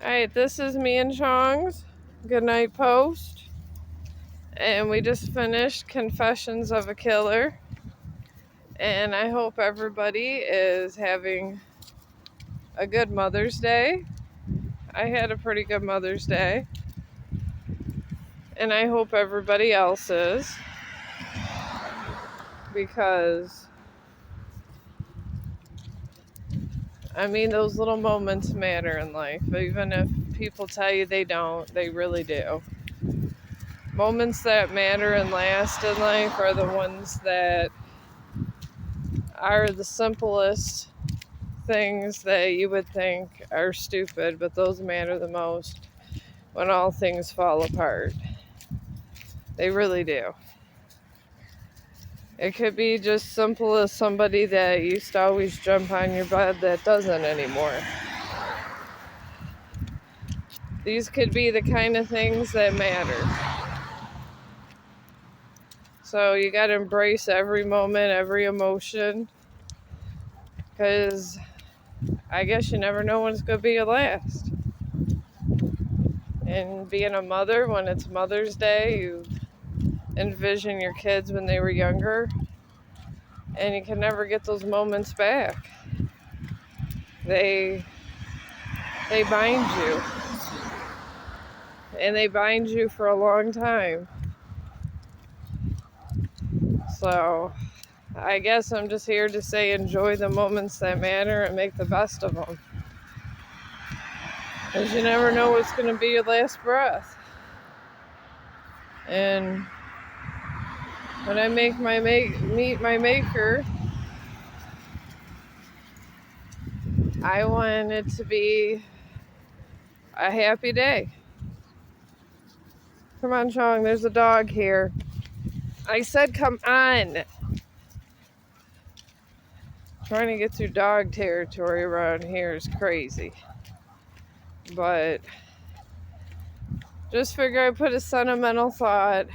Alright, this is me and Chong's Goodnight post. And we just finished Confessions of a Killer. And I hope everybody is having a good Mother's Day. I had a pretty good Mother's Day. And I hope everybody else is. Because, those little moments matter in life. Even if people tell you they don't, they really do. Moments that matter and last in life are the ones that are the simplest things that you would think are stupid, but those matter the most when all things fall apart. They really do. It could be just simple as somebody that used to always jump on your bed that doesn't anymore. These could be the kind of things that matter. So you got to embrace every moment, every emotion, because I guess you never know when it's going to be your last. And being a mother, when it's Mother's Day, you envision your kids when they were younger, and you can never get those moments back. They bind you, and they bind you for a long time. So I guess I'm just here to say enjoy the moments that matter and make the best of them, because you never know what's going to be your last breath. And when I meet my maker, I want it to be a happy day. Come on, Chong, there's a dog here. I said come on. Trying to get through dog territory around here is crazy. But just figure I put a sentimental thought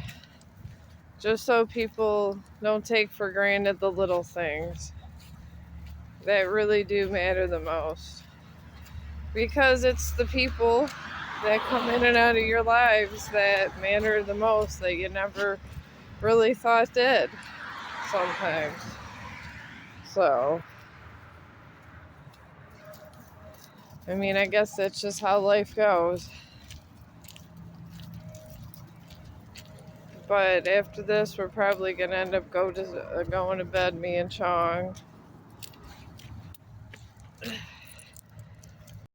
just so people don't take for granted the little things that really do matter the most. Because it's the people that come in and out of your lives that matter the most, that you never really thought did sometimes. So, I guess that's just how life goes. But after this, we're probably going to end up going to bed, me and Chong.